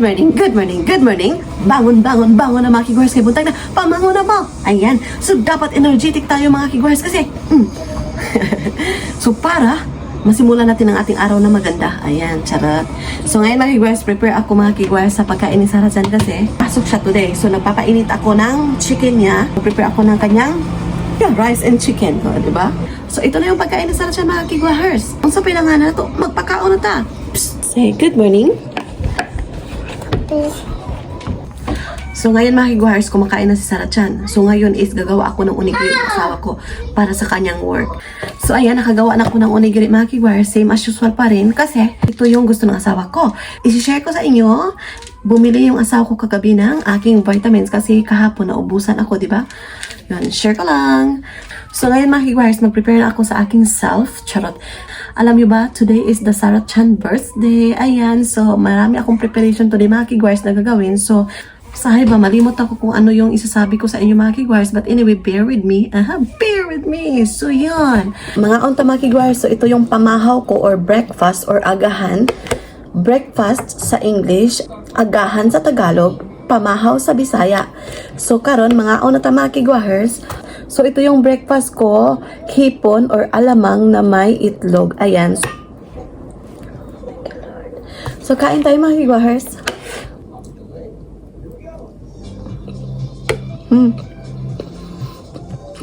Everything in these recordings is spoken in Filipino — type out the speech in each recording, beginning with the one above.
morning, good morning, good morning. Bangon, bangon, bangon na mga kigwars kay buntag na pamangon na po. Ayan. So, dapat energetic tayo mga kigwars kasi so, para masimulan natin ang ating araw na maganda. Ayan, charot. So, ngayon mga kigwars, prepare ako mga kigwars sa pagkain ni Sarah Chan kasi pasok siya today. So, nagpapainit ako ng chicken niya. Prepare ako ng kanyang rice and chicken. Diba? So, ito na yung pagkain ni Sarah Chan mga kigwars. Kung sa pinanganan na to, magpakaon na ta. Psst, say good morning. So ngayon mga kigwars, kumakain na si Sarah Chan. So ngayon is gagawa ako ng onigiri ng asawa ko para sa kanyang work. So ayan, nakagawa na ako ng onigiri mga kigwars. Same as usual pa rin kasi ito yung gusto ng asawa ko. I-share ko sa inyo, bumili yung asawa ko kagabi ng aking vitamins kasi kahapon naubusan ako, di ba? Yun, share ko lang. So ngayon mga kigwars, mag-prepare na ako sa aking self. Charot. Alam niyo ba, today is the Sarah Chan birthday. Ayan, so marami akong preparation today mga kigwars na gagawin. So, sahay ba, malimot ako kung ano yung isasabi ko sa inyo mga kigwars. But anyway, bear with me. Bear with me. So, yun. Mga onta mga kigwars, so ito yung pamahaw ko or breakfast or agahan. Breakfast sa English, agahan sa Tagalog, pamahaw sa Bisaya. So, karon mga onta mga kigwars, so, ito yung breakfast ko, hipon or alamang na may itlog. Ayan. So, kain tayo mga kigwars.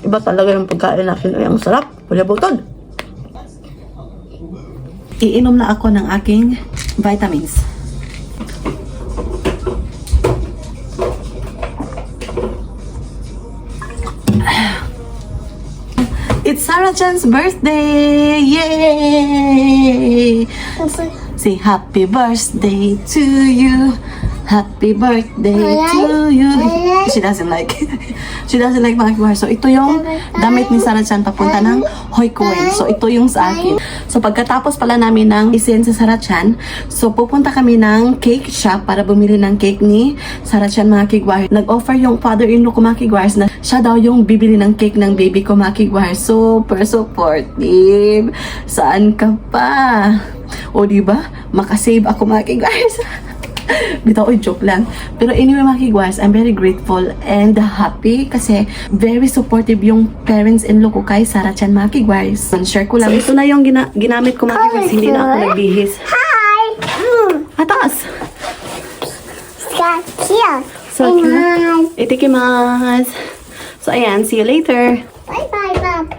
Iba talaga yung pagkain natin. Ay, ang sarap. Pulabutod. Iinom na ako ng aking vitamins. It's Sarah Chan's birthday! Yay! Say happy birthday to you. Happy birthday to you. She doesn't like mga kigwars. So ito yung damit ni Sarah Chan papunta ng Hoikoen. So ito yung sa akin. So pagkatapos pala namin ng isin sa Sarah Chan, so pupunta kami ng cake shop para bumili ng cake ni Sarah Chan mga kigwars. Nag-offer yung father-in-law ko mga kigwars na siya daw yung bibili ng cake ng baby ko mga kigwars. Super supportive. Saan ka pa? O diba? Makasave ako mga kigwars. Bitaw, joke lang. Pero anyway mga kigwars, I'm very grateful and happy kasi very supportive yung parents-in-law ko kay Sarah Chan mga kigwars. Share ko lang. Ito na yung ginamit ko mga kigwars. Hindi na ako nagbihis. Hi! Atas! Here. So cute. Itikimasu. So ayan, see you later. Bye-bye, Mom.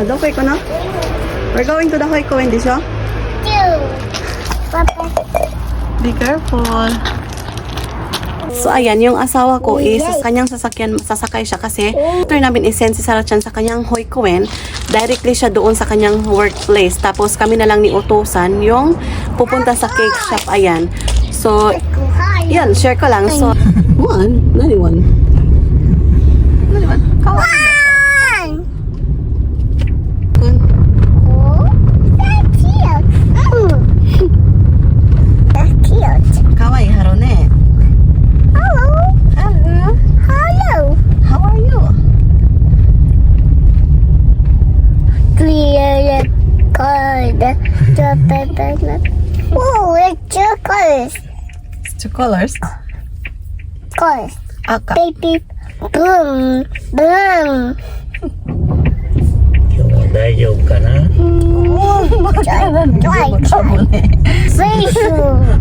Dokoy ko na? We're going to the Hoikoen, di siya? Papa. Be careful. So, ayan, yung asawa ko is sa kanyang sasakyan, sasakay siya kasi after namin isend si Sarah Chan sa kanyang Hoikoen, directly siya doon sa kanyang workplace. Tapos, kami na lang ni utusan yung pupunta sa cake shop. Ayan. So, yan, share ko lang. So, naniwan. Kawaii. Kawaii, Harone. Hello. Hello. Hello. How are you? Clear card. Oh, it's your colors. It's two colors. Colors. Aka. Baby. Boom. Boom. 今日は大丈夫かな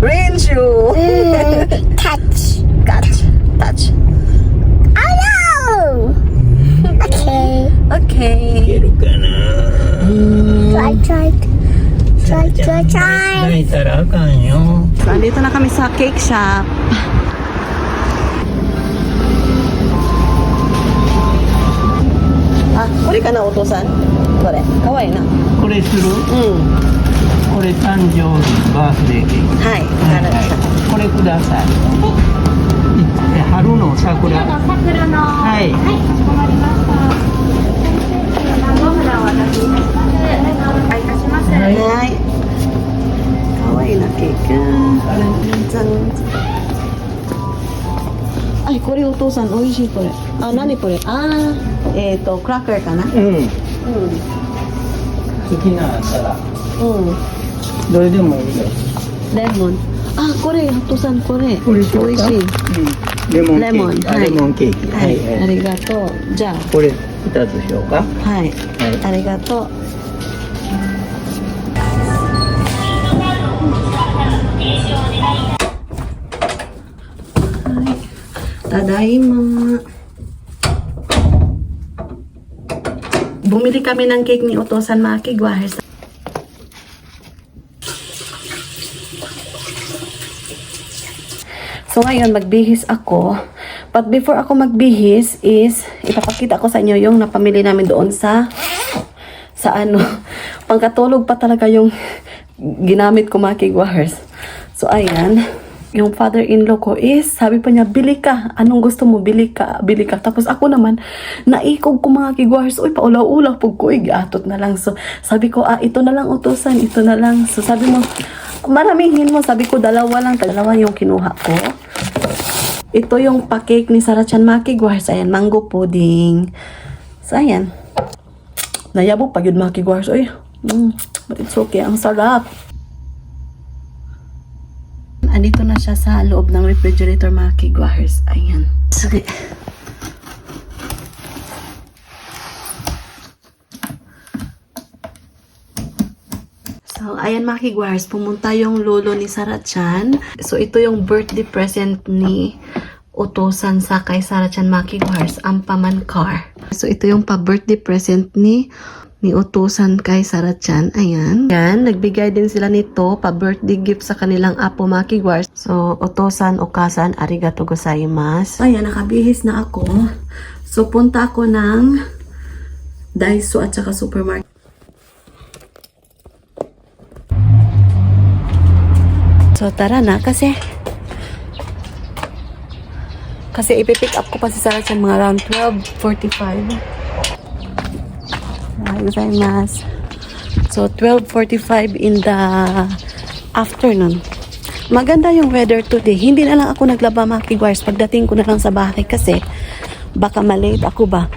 Rain shoe. Touch. Touch. Oh no. Okay. い Okay. けるかな Try. 泣いたらあかんよ So, andito na kami sa cake shop. Uri ka na utusan? Kore. Kawaii na. これする これ誕生日バースデーケーキ Hi. これください春の桜はいかしこまりました。番号札をお渡しいたします。お願いいたします。Hi. Kawaii na cake. Ay, これお父さん美味しいこれ。あ、何これ？クラッカーかな？好きなあったらうん。どれでもいいよレモン。あ、これ、お父さんこれ。これでしょうか美味しい。レモンケーキ。レモンはいレモンケーキ。はい、ありがとう。じゃこれ2つしようか。あ、はい。はい。ありがとう。はい。ただいま。Bumili kami ng cake ni Utosan mga kigwahers. So ngayon, magbihis ako. But before ako magbihis is, ipapakita ko sa inyo yung napamili namin doon sa ano, pangkatulog pa talaga yung ginamit ko mga kigwahers. So ayan, yung father-in-law ko is, sabi pa niya, bili ka. Anong gusto mo? Bili ka. Bili ka. Tapos ako naman, naikog ko mga kigwahers. Uy, paulaw-ulaw. Pag ko, atot na lang. So, sabi ko, ito na lang utusan. Ito na lang. So, sabi mo, maramihin mo. Sabi ko, dalawa lang. Dalawa yung kinuha ko. Ito yung pa-cake ni Sarah-chan mga kigwahers. Ayan, mango pudding. So, ayan. Nayabog pag yun mga kigwahers. Uy, but it's okay. Ang sarap. Andito na siya sa loob ng refrigerator mga kigwahers. Ayan. Sige. So, ayan mga kigwahers. Pumunta yung lolo ni Sarah-chan. So, ito yung birthday present ni Utosan sa kay Sarah-chan mga kigwahers. Ang paman car. So, ito yung pa-birthday present ni Utosan kay Sarah-chan. Ayan. Ayan. Nagbigay din sila nito pa-birthday gift sa kanilang apo mga kigwars. So, Utosan, Okasan, arigato gozaimasu. Ayan, nakabihis na ako. So, punta ako ng Daiso at saka supermarket. So, tara na kasi ipipick up ko pa si Sarah-chan mga around 12:45. So, 12:45 in the afternoon. Maganda yung weather today. Hindi na lang ako naglaba mga kigwars. Pagdating ko na lang sa bahay kasi baka malate ako ba.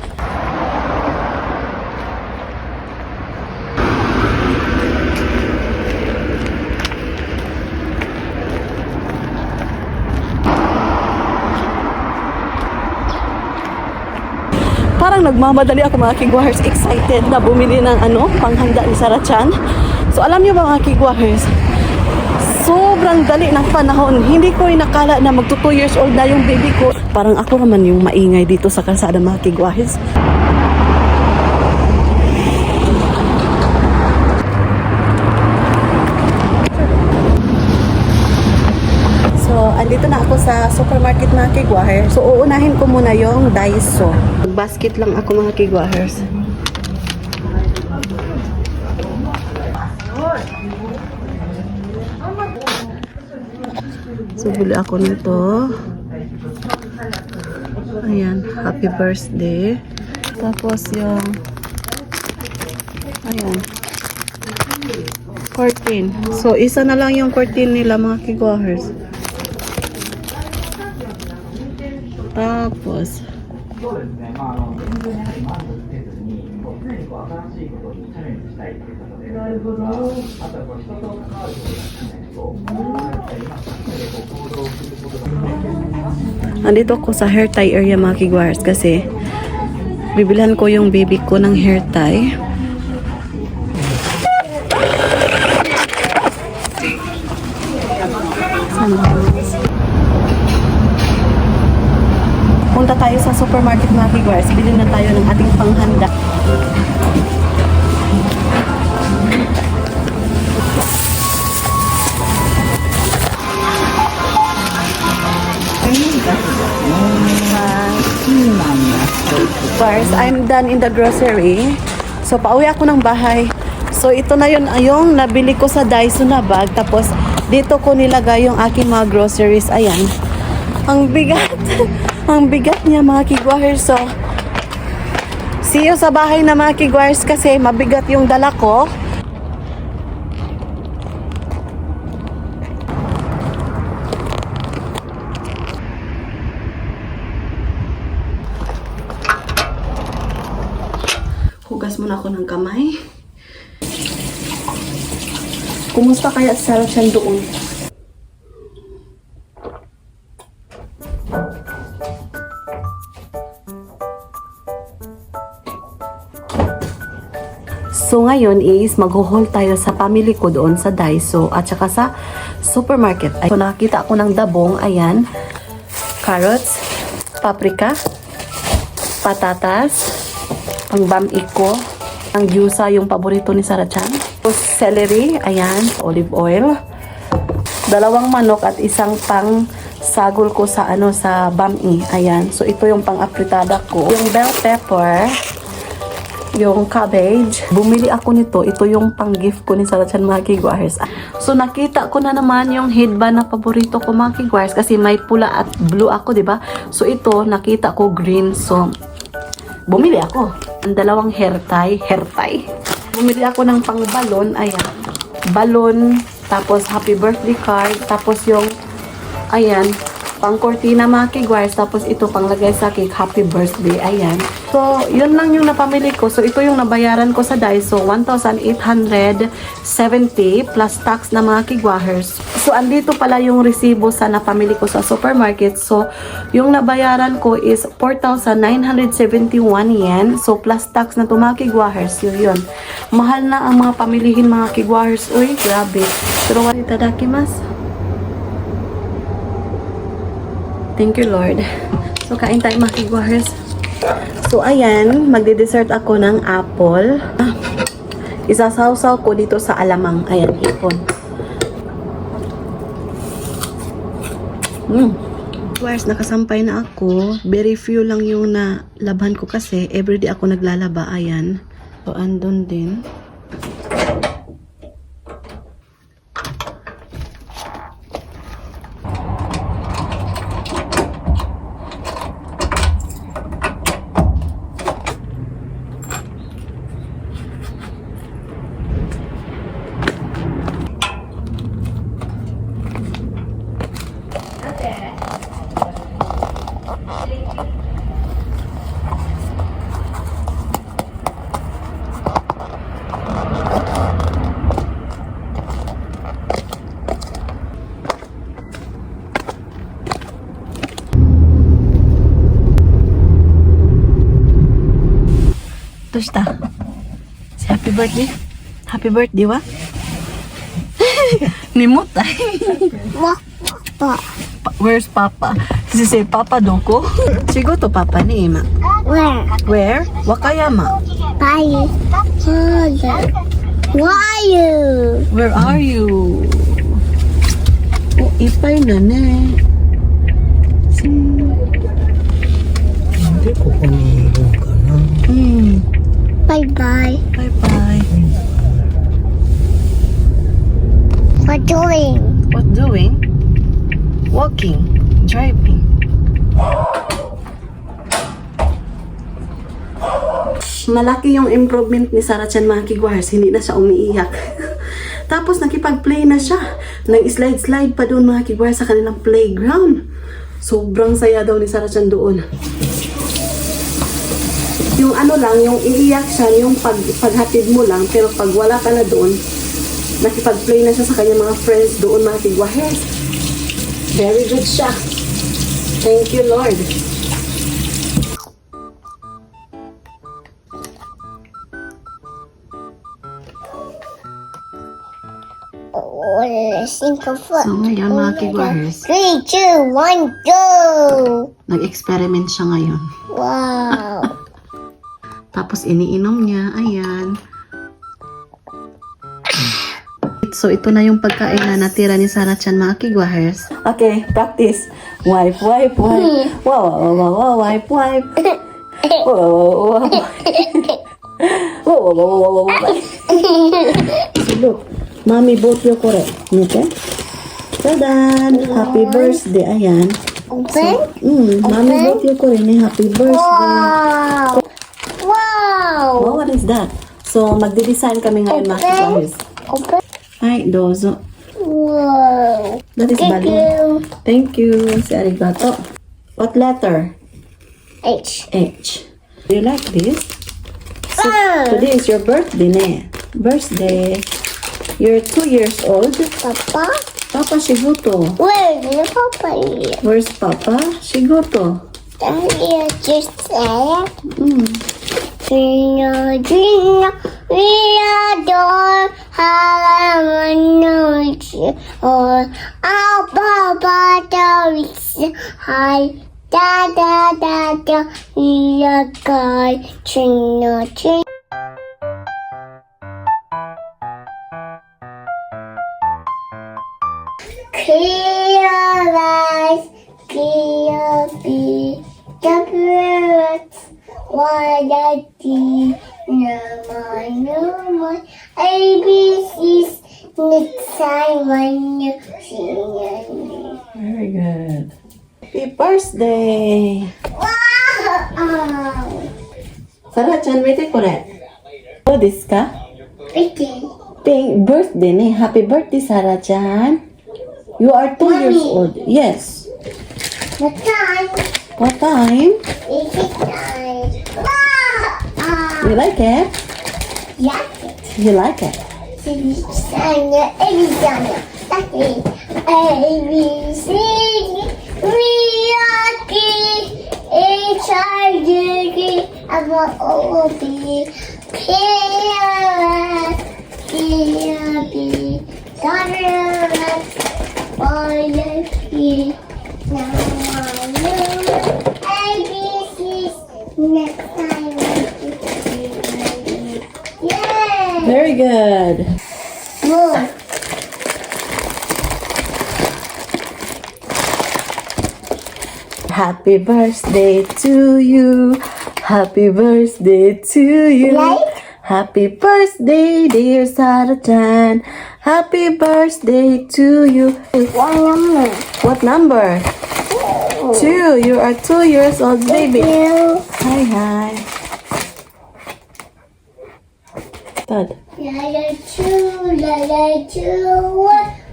Parang nagmamadali ako mga kigwahers, excited na bumili ng panghanda ni Sarah-chan. So alam niyo ba mga kigwahers, sobrang dali ng panahon. Hindi ko inakala na magto 2 years old na yung baby ko. Parang ako naman yung maingay dito sa kalsada mga kigwahers. So, andito na ako sa supermarket mga kigwahers. So, uunahin ko muna yung Daiso. Basket lang ako mga kigwahers. So, bili ako nito. Ayan, happy birthday. Tapos yung ayan, curtain. So, isa na lang yung curtain nila mga kigwahers. Tapos andito ako sa hair tie area mga kigwars kasi bibilhan ko yung baby ko ng hair tie. Punta tayo sa supermarket mga kigwars. Bilhin na tayo ng ating panghanda. First, I'm done in the grocery. So, pauwi ako ng bahay. So, ito na yun yung nabili ko sa Daiso na bag. Tapos, dito ko nilagay yung aking mga groceries. Ayan. Ang bigat. Ang bigat niya mga kigwahers. So, see you sa bahay na mga kigwahers kasi mabigat yung dala ko. Hugas muna ako ng kamay. Kumusta kaya si Sarah-chan doon? So ngayon is mag-haul tayo sa family ko doon sa Daiso at saka sa supermarket. Ay, so nakakita ako ng dabong, ayan, carrots, paprika, patatas, ang bam-iko, ang gyusa, yung paborito ni Sarah Chan. Tapos celery, ayan, olive oil, 2 manok at isang pang sagol ko sa sa bami. Ayan. So ito yung pang-apritada ko. Yung bell pepper, yung cabbage. Bumili ako nito. Ito yung pang-gift ko ni Sarah Chan, mga kigwars. So nakita ko na naman yung headband na paborito ko, mga kigwars, kasi may pula at blue ako, 'di ba? So ito nakita ko green. So bumili ako ng 2 hair tie. Bumili ako ng pang-balon. Ayan. Balon, tapos happy birthday card, tapos yung ayan, pang cortina, mga kigwars, tapos ito pang lagay sa cake, happy birthday, ayan. So, yun lang yung napamili ko. So, ito yung nabayaran ko sa Daiso, 1,870 plus tax na, mga kigwahers. So, andito pala yung resibo sa napamili ko sa supermarket. So, yung nabayaran ko is 4,971 yen. So, plus tax na to, mga kigwahers. Yun. Mahal na ang mga pamilihin, mga kigwahers. Uy, grabe. Pero, itadakimasu. Thank you, Lord. So, kain tayo, mga kigwahers. So, ayan, magde-dessert ako ng apple. Isasawsaw ko dito sa alamang. Ayan, hipon. Kigwahers, nakasampay na ako. Very few lang yung nalaban ko kasi everyday ako naglalaba. Ayan. So, andun din. Tushita. Say happy birthday. Happy birthday, wa? Nimutay. Where's Papa? Kasi say Papa doko. Sigo to Papa ni Ima. Where? Where? Wakayama. Bye. Why you? Where are you? Oh, ipay na ne. Hindi ko kumiro ka na. Bye bye. Bye-bye. What doing? What doing? Walking. Driving. Malaki yung improvement ni Sarah Chan, mga kigwars. Hindi na siya umiiyak. Tapos nakipag-play na siya. Nag-slide-slide pa doon, mga kigwars, sa kanilang playground. Sobrang saya daw ni Sarah Chan doon. Yung lang, yung iiyak siya, yung paghatid mo lang, pero pag wala ka na doon, nakipag-play na siya sa kanyang mga friends doon, mga kigwahes. Very good siya. Thank you, Lord. Think of what? So ngayon, mga kigwahes, 3, 2, 1, go! nag-experiment siya ngayon. Wow. Tapos iniinom niya, ayan. So ito na yung pagkain na natira ni Sarah Chan, mga kigwahers. Okay, practice. Wipe, wipe, wipe. Wow, wow, wow, wow, wipe, wipe. Wow, wow, wow, wow. Wow, wow, wow, wow, wow, wow. So look, Mommy bought you kore. Okay? Tadan! Happy birthday, ayan. Open? Mommy bought you kore ni happy birthday. Wow. Wow. Wow, what is that? So, magde-design kami ngayon, mga kigwahers. Open. Ay, dozo. Wow. That is Thank bali. you. Thank you. Si arigato. What letter? H. H. Do you like this? So, Ah. today is your birthday, ne? Birthday. You're 2 years old. Papa? Papa Shigoto. Where's the papa here? Where's Papa Shigoto? Don't you just say it? Gina, Gina, we adore Hallelujah. Oh, our Papa Doris, hi, da da da da, we are God, Gina, Gina. Clear eyes, clear feet, the birds, what I did, no more, ABCs, next time when you see me. Very good. Happy birthday! Wow! Sarah-chan, wait ko rin. Oh, this ka? Pretty. Birthday ni. Happy birthday, Sarah-chan. You are 2 years Mommy. old. Yes. What time? What time? Is it time? Wow! You like it? Yeah. You like it? Sana, Arizona, Lucky, ABC, Miyaki, HRG, OB, KRS, KRB, Daughter, Policy, now I know ABCs, next time Yay! Very good. More. Happy birthday to you. Happy birthday to you. Like? Happy birthday, dear Sarah-chan. Happy birthday to you. One number. What number? 2. You are 2 years old, baby. You. Hi, hi. Dad. La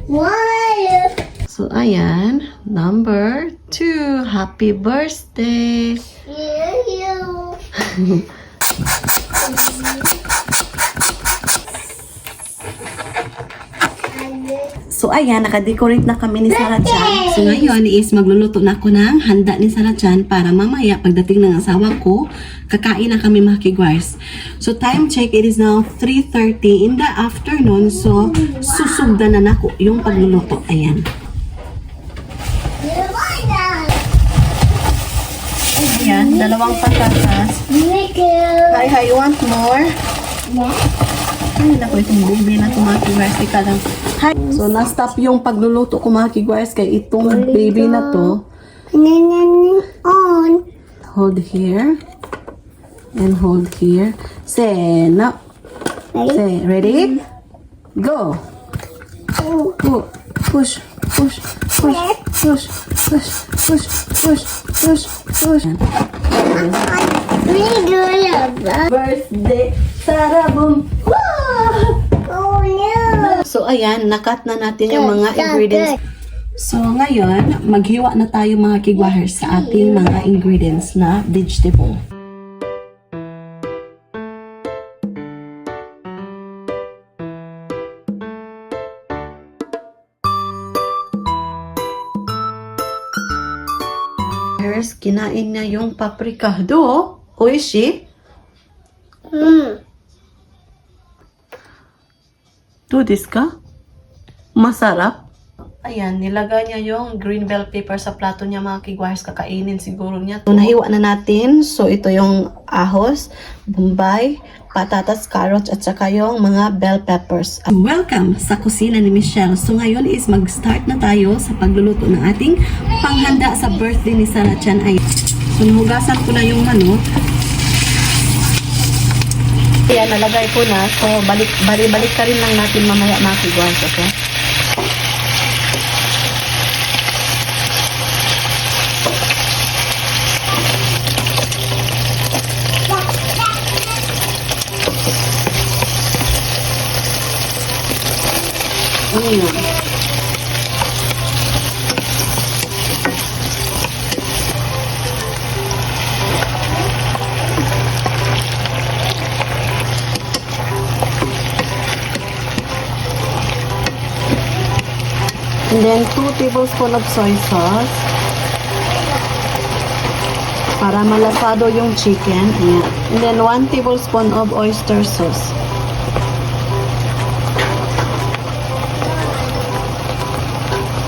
one. So, ayan. Number 2. Happy birthday. You. So, ayan, nakadecorate na kami ni Sarah-chan. So, ngayon is magluluto na ako ng handa ni Sarah-chan para mamaya, pagdating ng asawa ko, kakain na kami mga kigwars. So, time check, it is now 3:30 in the afternoon. So, susugdan na ako yung pagluluto. Ayan. Ayan, dalawang patatas. Hi, hi, you want more? Ay, naku, itong baby na ito mga kigwars. Ika lang. Hi. So, na-stop yung pagluluto ko mga kigwars kay itong baby na to. On. Hold here. And hold here. Say, now. Say, ready? Go. Go. Push. Push. Push. Push. Push. Push. Push. Push. Push. Birthday, Sarah Boom. Oh no. So, ayan, nakat na natin yung mga ingredients. So, ngayon, maghiwa na tayo mga kigwahers sa ating mga ingredients na vegetable. Kinain niya yung paprika. Do, oishi? Do this ka? Masarap? Ayan, nilagay niya yung green bell pepper sa plato niya mga kigwahers. Kakainin siguro niya. So, nahiwa na natin. So, ito yung ahos, bombay, patatas, carrots, at saka yung mga bell peppers. Welcome sa kusina ni Michelle. So, ngayon is mag-start na tayo sa pagluluto ng ating panghanda sa birthday ni Sarah-chan. Ay, so, nahugasan ko na yung manok. Ayan, nalagay ko na. So, balik ka rin lang natin mamaya mga kigwahers, okay? And then 2 tablespoons of soy sauce. Para malasado yung chicken. Ayan. And then 1 tablespoon of oyster sauce.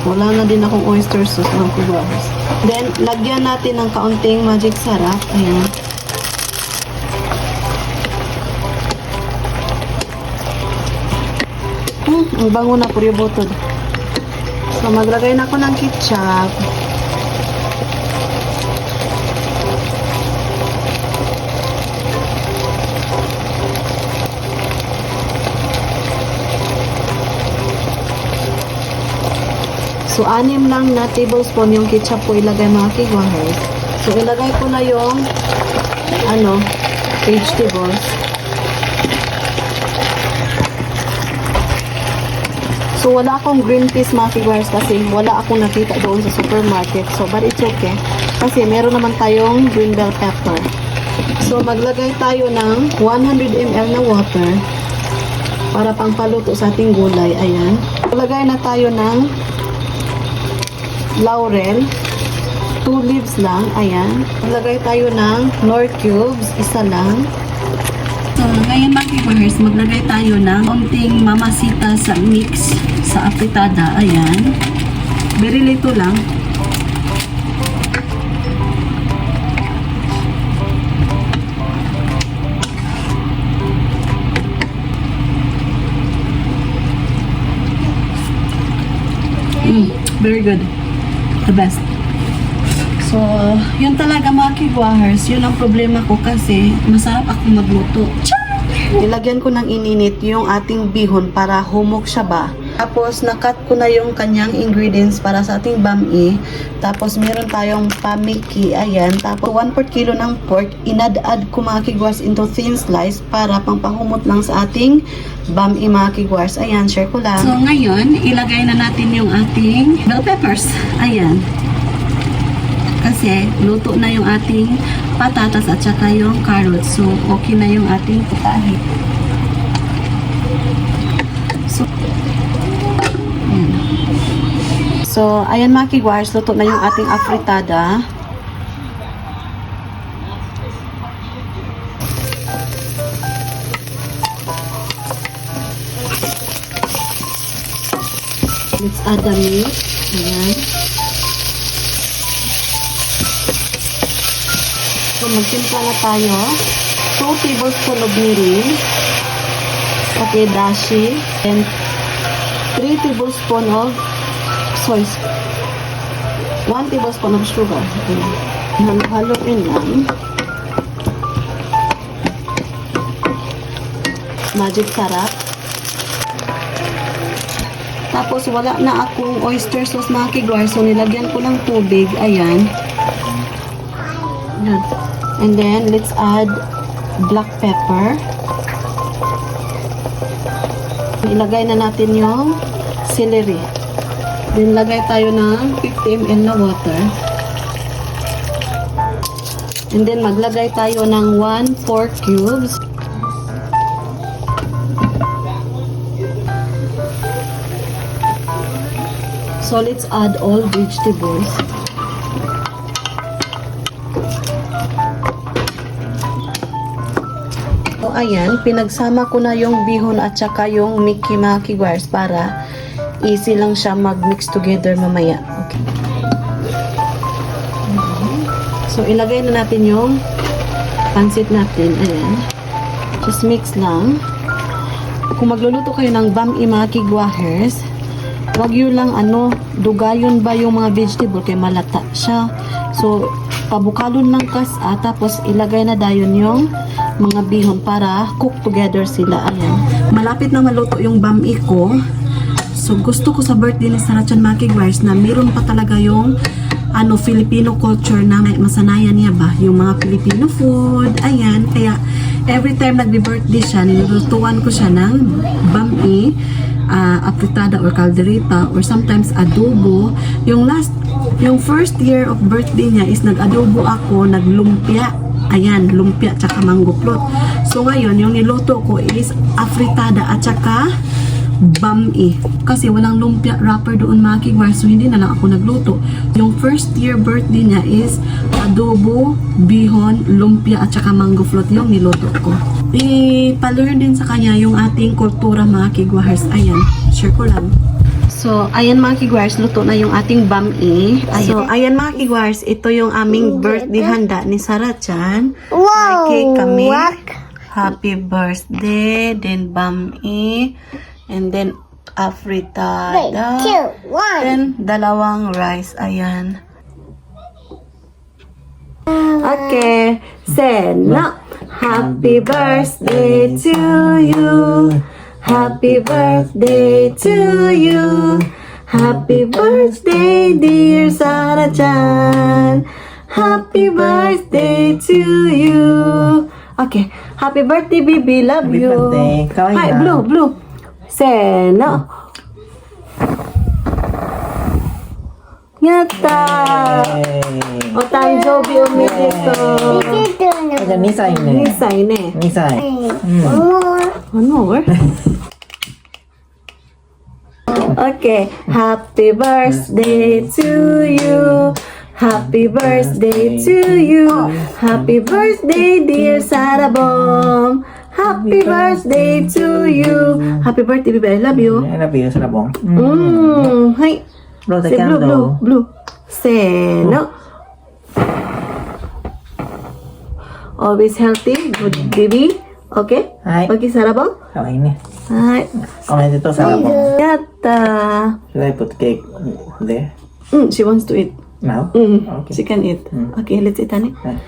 Wala na din akong oyster sauce, mga kiguahers. Then, lagyan natin ng kaunting magic sarap. Ayan. Ang bango na puryo butod. So, maglagay na ako ng ketchup. So, 6 lang na tablespoon yung ketchup ko ilagay, mga kiguahers. So, ilagay ko na yung vegetables. So, wala akong green peas, mga kiguahers, kasi wala akong nakita doon sa supermarket. So, but it's okay. Kasi meron naman tayong green bell pepper. So, maglagay tayo ng 100 ml na water para pangpaluto sa ating gulay. Ayan. Maglagay na tayo ng laurel. 2 leaves lang. Ayan. Maglagay tayo ng nor cubes. Isa lang. So, ngayon mga kiguahers, maglagay tayo ng konting mamasita sa mix sa apritada. Ayan. Very little lang. Very good. The best. So, yun talaga mga kiguahers. Yun ang problema ko kasi masarap ako magluto. Nilagyan ko ng ininit yung ating bihon para humok siya ba. Tapos, nakat ko na yung kanyang ingredients para sa ating bami. Tapos, meron tayong pamiki. Ayan. Tapos, 1/4 kilo ng pork. Inad-add ko mga kiguahers into thin slice para pangpahumot lang sa ating bami mga kiguahers. Ayan, share ko lang. So, ngayon, ilagay na natin yung ating bell peppers. Ayan. Kasi, luto na yung ating patatas at saka yung carrots. So, okay na yung ating putahe. So, ayan. So, ayan mga kiguahers, luto na yung ating afritada. Let's add the meat. Ayan. So, magtimpla na tayo. 2 tablespoon of mirin. Okay, dashi. And 3 tablespoon of soy sauce. 1 tablespoon of sugar. Ayan. Haluin lang. Magic sarap. Tapos, wala na akong oyster sauce mga kiguahers. So, nilagyan ko ng tubig. Ayan. Ayan. And then, let's add black pepper. Ilagay na natin yung celery. Then, lagay tayo ng 50 ml na water. And then, maglagay tayo ng 1 pork cubes. So, let's add all vegetables. So, ayan, pinagsama ko na yung bihon at saka yung Mickey mga kiguahers para easy lang siya mag-mix together mamaya. Okay. So, ilagay na natin yung pansit natin. Ayan. Just mix lang. Kung magluluto kayo ng bami mga kiguahers, wag yun lang dugayon ba yung mga vegetable kay malata siya. So, pabukalon lang tapos ilagay na dayon yung mga bihon para cook together sila. Ayan. Malapit na maluto yung bami ko. So, gusto ko sa birthday ni Sarah Chan mga kiguahers na meron pa talaga yung Filipino culture na masanayan niya ba? Yung mga Filipino food. Ayan. Kaya, every time nagbi-birthday siya, nilutuan ko siya ng bami, apritada or caldereta or sometimes adobo. Yung first year of birthday niya is nag-adobo ako, naglumpia. Ayan, lumpia tsaka mango float. So ngayon, yung niluto ko is afritada at tsaka bami. Kasi walang lumpia wrapper doon mga kigwars, so hindi na lang ako nagluto. Yung first year birthday niya is adobo, bihon, lumpia at saka mango float yung niluto ko. I-learn din sa kanya yung ating kultura mga kigwars. Ayan, share ko lang. So, ayan mga kigwars, luto na yung ating bami. So, ayan mga kigwars, ito yung aming birthday handa ni Sarah Chan. May Wow. cake kami. What? Happy birthday, then bami, and then afritada, 3, 2, 1. then dalawang rice. Ayan. Okay, Sena. Happy birthday to you. Happy birthday to you. Happy birthday, dear Sarah-chan. Happy birthday to you. Okay, happy birthday, baby. Love Happy you. birthday. Kawaii Hi, na. blue. Sena. Yatta. Yay. O tanjobi umidito. Aja nisay ne. Nisay ne. Nisay. One more. Okay. Happy birthday to you. Happy birthday to you. Happy birthday, dear Sarabong. Happy birthday to you. Happy birthday, baby. I love you. I love you, Sarabong. Hi. Blow the Say blue, candle. blue. Say no. Always healthy, good baby. Okay? Hi. Okay, Sarabong? Kawaii ne. Hi. Comment dito, Sarabong. Yatta. Should I put cake there? She wants to eat. Now? Okay. She can eat. Okay, let's eat, honey. Hi.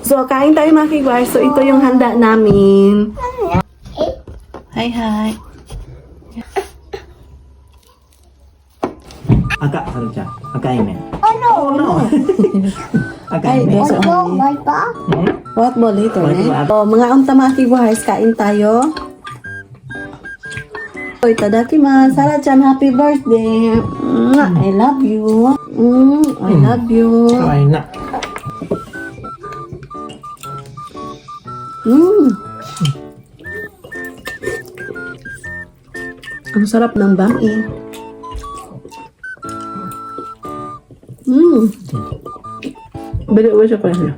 So, kain tayo mga kigwars. So, ito yung handa namin. Hi. Aka, Sarah-chan. Akain ne. Oh no. Oh no. Akain ne. There's Oh, my God. What more later, What eh? more? So, mga unta mga kigwars, kain tayo. So, itadakimasu. Sarah-chan, happy birthday. I love you. I love you. Kawaii na. Ang sarap ng bami. Bili ko siya pa siya.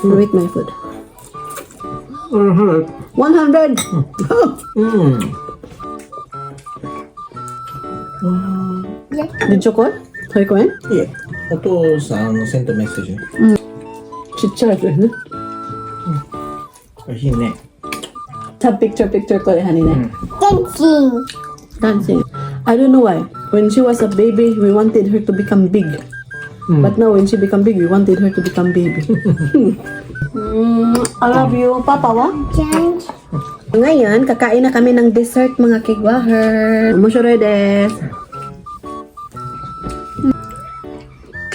Rate my food. 100! Did you call? 100円いえ、お父さんのセントメッセージ。ちっちゃいやつですね。美味しいね。 Sa picture ko rin kanina. Dancing. Dancing. I don't know why. When she was a baby, we wanted her to become big. But now when she become big, we wanted her to become baby. I love you, Papa, wa? Dance. Ngayon, kakain na kami ng dessert, mga kigwaher. Mushore desu.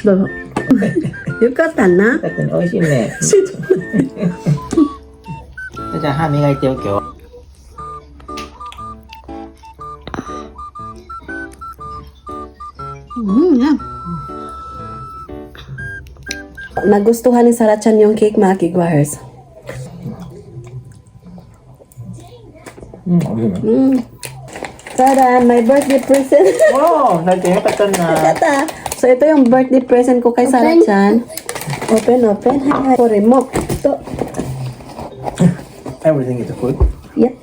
Dodo. Yukata na. だってね、美味しいね。じゃあ歯磨いてよ、今日。Yeah. Nagustuhan ni Sarah-chan yung cake, mga kigwahers. 美味しいね。 Sarah, my birthday present. Wow! Nagkakatan na. Tata. So, ito yung birthday present ko kay Sarah-chan. Open. Hi. For remote. Ito. Everything is food. Yep.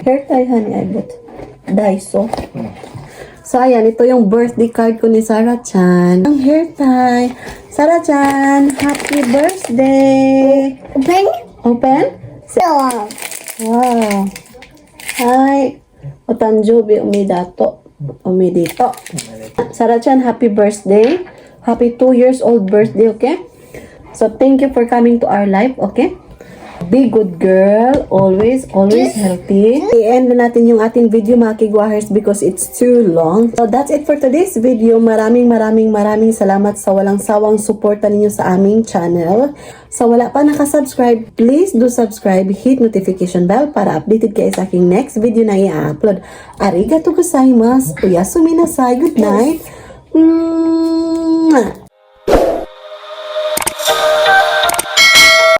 Hair tie, honey, I bought. Daiso. So, ayan. Ito yung birthday card ko ni Sarah-chan. Ang hair tie. Sarah-chan, happy birthday. Open. Open? Door. Wow. Hi. O tanjobi umidato. Umidito. Sarah-chan, happy birthday. Happy 2 years old birthday, okay? So, thank you for coming to our life, okay? Be good girl. Always healthy. I-end na natin yung ating video, mga kigwahers, because it's too long. So, that's it for today's video. Maraming salamat sa walang sawang suporta ninyo sa aming channel. Sa wala pa nakasubscribe, please do subscribe, hit notification bell para updated kayo sa aking next video na i-upload. Arigatou gozaimasu. Oyasumi nasai. Good night. Mwah.